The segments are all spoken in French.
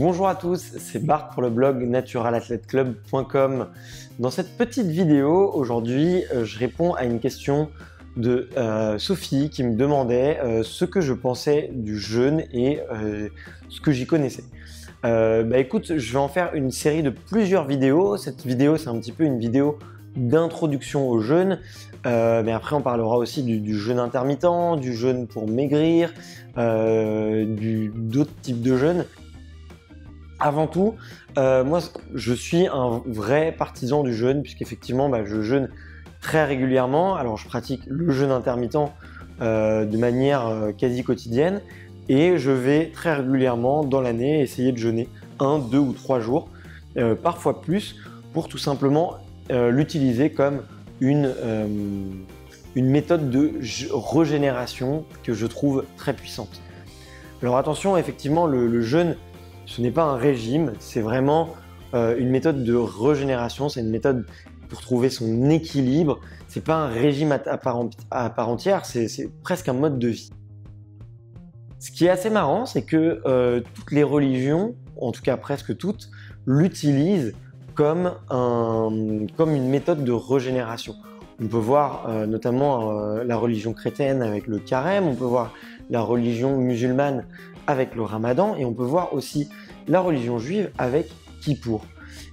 Bonjour à tous, c'est Bart pour le blog naturalathleteclub.com. Dans cette petite vidéo, aujourd'hui, je réponds à une question de Sophie qui me demandait ce que je pensais du jeûne et ce que j'y connaissais. Écoute, je vais en faire une série de plusieurs vidéos. Cette vidéo, c'est un petit peu une vidéo d'introduction au jeûne, mais après on parlera aussi du jeûne intermittent, du jeûne pour maigrir, d'autres types de jeûnes. Avant tout, moi je suis un vrai partisan du jeûne puisqu'effectivement je jeûne très régulièrement. Alors je pratique le jeûne intermittent de manière quasi quotidienne et je vais très régulièrement dans l'année essayer de jeûner 1, 2 ou 3 jours, parfois plus, pour tout simplement l'utiliser comme une méthode de régénération que je trouve très puissante. Alors attention, effectivement le jeûne, ce n'est pas un régime, c'est vraiment une méthode de régénération, c'est une méthode pour trouver son équilibre. C'est pas un régime à part entière, c'est presque un mode de vie. Ce qui est assez marrant, c'est que toutes les religions, en tout cas presque toutes, l'utilisent comme une méthode de régénération. On peut voir notamment la religion chrétienne avec le carême, on peut voir la religion musulmane avec le ramadan et on peut voir aussi la religion juive avec Kippour.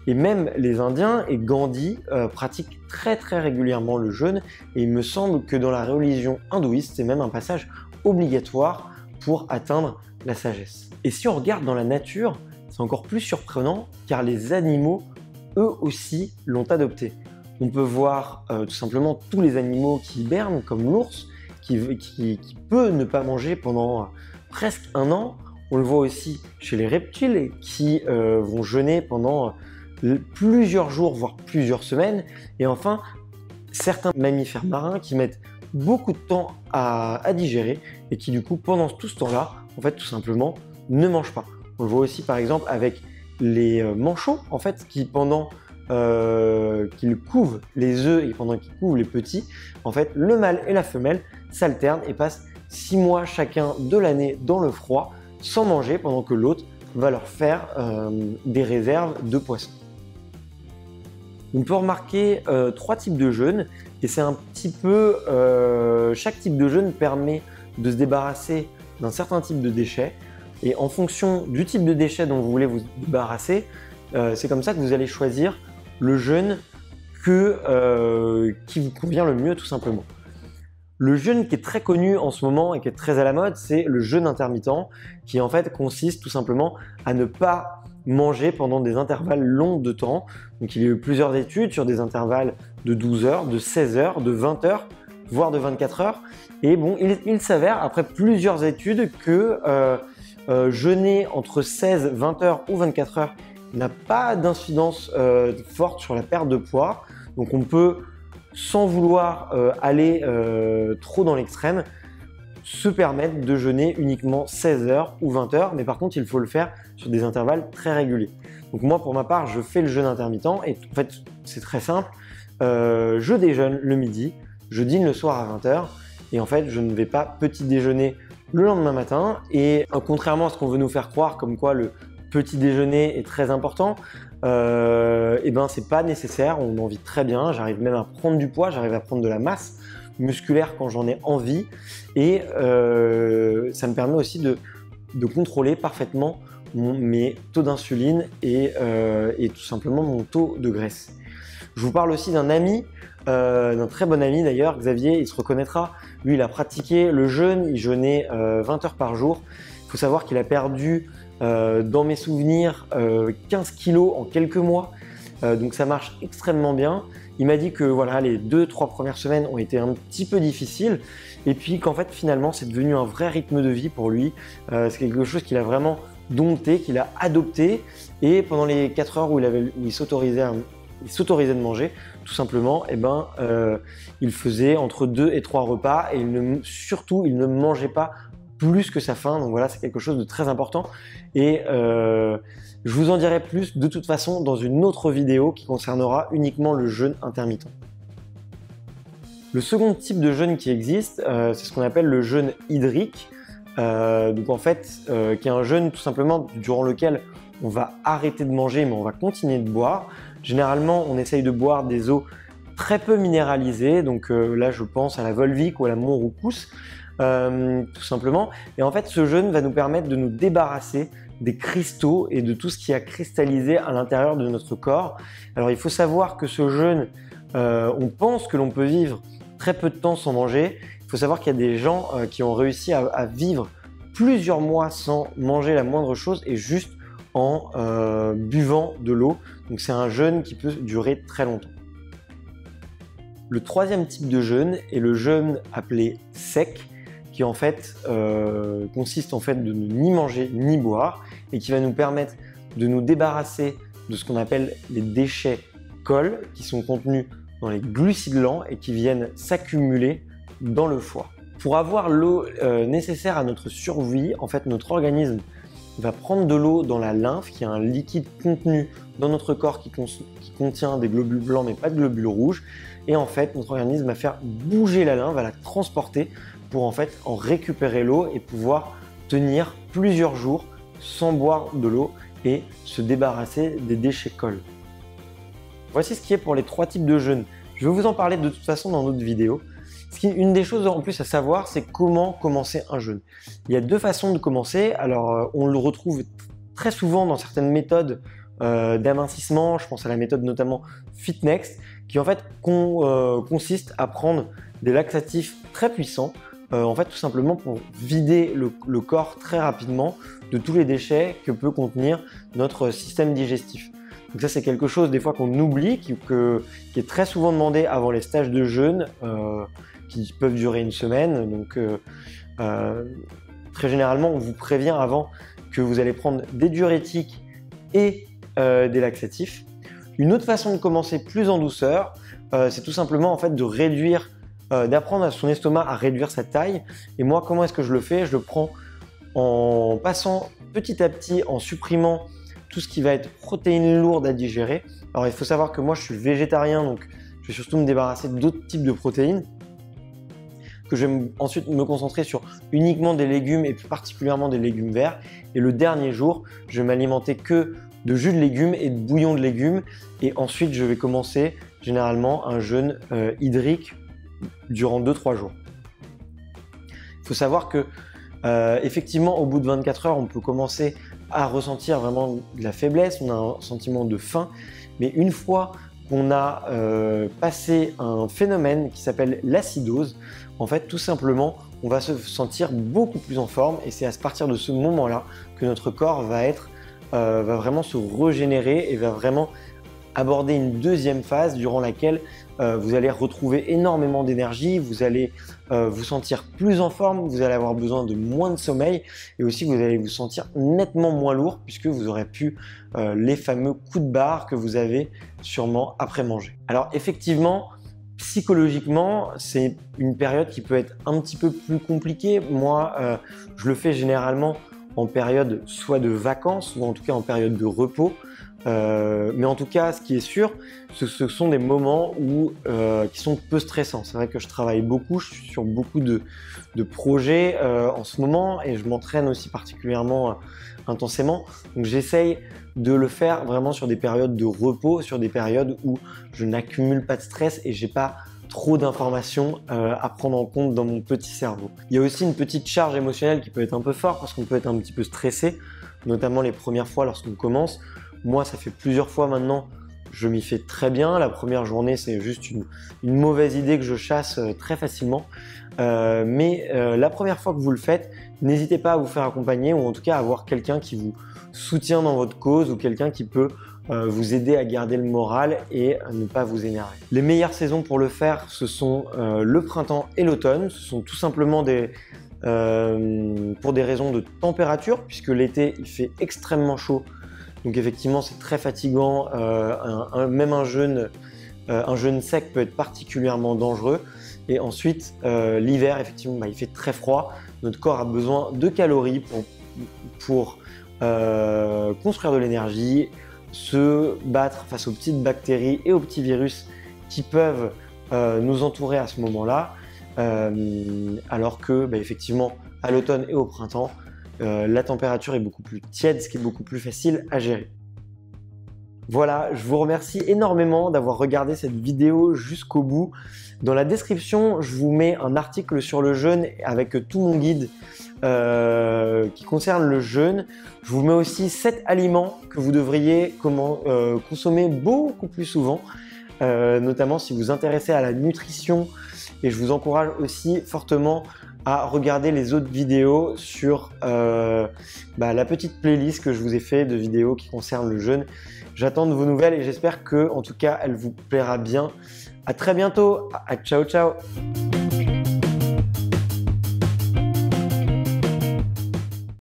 Et même les Indiens et Gandhi pratiquent très régulièrement le jeûne et il me semble que dans la religion hindouiste, c'est même un passage obligatoire pour atteindre la sagesse. Et si on regarde dans la nature, c'est encore plus surprenant car les animaux, eux aussi, l'ont adopté. On peut voir tout simplement tous les animaux qui hibernent, comme l'ours, qui peut ne pas manger pendant presque un an. On le voit aussi chez les reptiles qui vont jeûner pendant plusieurs jours, voire plusieurs semaines. Et enfin, certains mammifères marins qui mettent beaucoup de temps à digérer et qui du coup, pendant tout ce temps-là, en fait, tout simplement, ne mangent pas. On le voit aussi par exemple avec les manchots, en fait, qui pendant qu'ils couvent les œufs et pendant qu'ils couvent les petits, en fait, le mâle et la femelle s'alternent et passent 6 mois chacun de l'année dans le froid sans manger pendant que l'autre va leur faire des réserves de poissons. On peut remarquer 3 types de jeûnes et c'est un petit peu chaque type de jeûne permet de se débarrasser d'un certain type de déchets et en fonction du type de déchets dont vous voulez vous débarrasser, c'est comme ça que vous allez choisir le jeûne qui vous convient le mieux tout simplement. Le jeûne qui est très connu en ce moment et qui est très à la mode, c'est le jeûne intermittent qui en fait consiste tout simplement à ne pas manger pendant des intervalles longs de temps. Donc il y a eu plusieurs études sur des intervalles de 12 heures, de 16 heures, de 20 heures, voire de 24 heures. Et bon, il s'avère après plusieurs études que jeûner entre 16, 20 heures ou 24 heures n'a pas d'incidence forte sur la perte de poids. Donc on peut, sans vouloir aller trop dans l'extrême, se permettre de jeûner uniquement 16 heures ou 20 heures, mais par contre il faut le faire sur des intervalles très réguliers. Donc moi pour ma part je fais le jeûne intermittent et en fait c'est très simple, je déjeune le midi, je dîne le soir à 20 heures et en fait je ne vais pas petit déjeuner le lendemain matin et contrairement à ce qu'on veut nous faire croire comme quoi le petit déjeuner est très important, c'est pas nécessaire, on en vit très bien, j'arrive même à prendre du poids, j'arrive à prendre de la masse musculaire quand j'en ai envie et ça me permet aussi de contrôler parfaitement mes taux d'insuline et tout simplement mon taux de graisse. Je vous parle aussi d'un ami, d'un très bon ami d'ailleurs, Xavier, il se reconnaîtra, lui il a pratiqué le jeûne, il jeûnait 20 heures par jour. Il faut savoir qu'il a perdu dans mes souvenirs 15 kilos en quelques mois, donc ça marche extrêmement bien. Il m'a dit que voilà, les 2-3 premières semaines ont été un petit peu difficiles et puis qu'en fait finalement c'est devenu un vrai rythme de vie pour lui. C'est quelque chose qu'il a vraiment dompté, qu'il a adopté et pendant les 4 heures où il s'autorisait de manger, tout simplement, il faisait entre 2 et 3 repas et surtout il ne mangeait pas plus que sa faim. Donc voilà, c'est quelque chose de très important et je vous en dirai plus de toute façon dans une autre vidéo qui concernera uniquement le jeûne intermittent. Le second type de jeûne qui existe, c'est ce qu'on appelle le jeûne hydrique. Donc en fait, qui est un jeûne tout simplement durant lequel on va arrêter de manger, mais on va continuer de boire. Généralement, on essaye de boire des eaux très peu minéralisées. Donc là, je pense à la Volvic ou à la Montroucous, tout simplement. Et en fait, ce jeûne va nous permettre de nous débarrasser des cristaux et de tout ce qui a cristallisé à l'intérieur de notre corps. Alors, il faut savoir que ce jeûne, on pense que l'on peut vivre très peu de temps sans manger. Il faut savoir qu'il y a des gens qui ont réussi à vivre plusieurs mois sans manger la moindre chose et juste en buvant de l'eau. Donc c'est un jeûne qui peut durer très longtemps. Le troisième type de jeûne est le jeûne appelé sec, qui en fait consiste en fait de ne ni manger ni boire et qui va nous permettre de nous débarrasser de ce qu'on appelle les déchets col qui sont contenus dans les glucides lents et qui viennent s'accumuler dans le foie. Pour avoir l'eau nécessaire à notre survie, en fait, notre organisme va prendre de l'eau dans la lymphe, qui est un liquide contenu dans notre corps qui contient des globules blancs mais pas de globules rouges. Et en fait, notre organisme va faire bouger la lymphe, va la transporter pour en fait en récupérer l'eau et pouvoir tenir plusieurs jours sans boire de l'eau et se débarrasser des déchets col. Voici ce qui est pour les trois types de jeûne. Je vais vous en parler de toute façon dans d'autres vidéos. Une des choses en plus à savoir, c'est comment commencer un jeûne. Il y a deux façons de commencer. Alors, on le retrouve très souvent dans certaines méthodes d'amincissement. Je pense à la méthode notamment FitNext, qui en fait consiste à prendre des laxatifs très puissants, en fait tout simplement pour vider le corps très rapidement de tous les déchets que peut contenir notre système digestif. Donc ça, c'est quelque chose des fois qu'on oublie, qui est très souvent demandé avant les stages de jeûne qui peuvent durer une semaine. Donc très généralement, on vous prévient avant que vous allez prendre des diurétiques et des laxatifs. Une autre façon de commencer plus en douceur, c'est tout simplement en fait de réduire, d'apprendre à son estomac à réduire sa taille. Et moi, comment est-ce que je le fais? Je le prends en passant petit à petit, en supprimant tout ce qui va être protéines lourdes à digérer. Alors il faut savoir que moi je suis végétarien, donc je vais surtout me débarrasser d'autres types de protéines, que je vais ensuite me concentrer sur uniquement des légumes et plus particulièrement des légumes verts. Et le dernier jour, je vais m'alimenter que de jus de légumes et de bouillon de légumes. Et ensuite, je vais commencer généralement un jeûne hydrique durant 2-3 jours. Il faut savoir que effectivement, au bout de 24 heures, on peut commencer à ressentir vraiment de la faiblesse, on a un sentiment de faim, mais une fois qu'on a passé un phénomène qui s'appelle l'acidose, en fait tout simplement on va se sentir beaucoup plus en forme et c'est à partir de ce moment-là que notre corps va vraiment se régénérer et va vraiment aborder une deuxième phase durant laquelle vous allez retrouver énormément d'énergie, vous allez vous sentir plus en forme, vous allez avoir besoin de moins de sommeil et aussi vous allez vous sentir nettement moins lourd puisque vous aurez pu les fameux coups de barre que vous avez sûrement après manger. Alors effectivement, psychologiquement, c'est une période qui peut être un petit peu plus compliquée. Moi, je le fais généralement en période soit de vacances ou en tout cas en période de repos. Mais en tout cas, ce qui est sûr, ce sont des moments qui sont peu stressants. C'est vrai que je travaille beaucoup, je suis sur beaucoup de projets en ce moment et je m'entraîne aussi particulièrement intensément. Donc j'essaye de le faire vraiment sur des périodes de repos, sur des périodes où je n'accumule pas de stress et j'ai pas trop d'informations à prendre en compte dans mon petit cerveau. Il y a aussi une petite charge émotionnelle qui peut être un peu forte parce qu'on peut être un petit peu stressé, notamment les premières fois lorsqu'on commence. Moi, ça fait plusieurs fois maintenant, je m'y fais très bien. La première journée, c'est juste une mauvaise idée que je chasse très facilement. Mais la première fois que vous le faites, n'hésitez pas à vous faire accompagner ou en tout cas à avoir quelqu'un qui vous soutient dans votre cause ou quelqu'un qui peut vous aider à garder le moral et à ne pas vous énerver. Les meilleures saisons pour le faire, ce sont le printemps et l'automne. Ce sont tout simplement pour des raisons de température, puisque l'été, il fait extrêmement chaud. Donc effectivement, c'est très fatigant. Même un jeûne sec peut être particulièrement dangereux. Et ensuite, l'hiver, effectivement, il fait très froid. Notre corps a besoin de calories pour construire de l'énergie, se battre face aux petites bactéries et aux petits virus qui peuvent nous entourer à ce moment-là. Alors que, effectivement, à l'automne et au printemps, la température est beaucoup plus tiède, ce qui est beaucoup plus facile à gérer. Voilà, je vous remercie énormément d'avoir regardé cette vidéo jusqu'au bout. Dans la description, je vous mets un article sur le jeûne avec tout mon guide qui concerne le jeûne. Je vous mets aussi 7 aliments que vous devriez consommer beaucoup plus souvent, notamment si vous vous intéressez à la nutrition. Et je vous encourage aussi fortement à regarder les autres vidéos sur la petite playlist que je vous ai fait de vidéos qui concernent le jeûne. J'attends de vos nouvelles et j'espère que, en tout cas, elle vous plaira bien. À très bientôt. Ciao, ciao.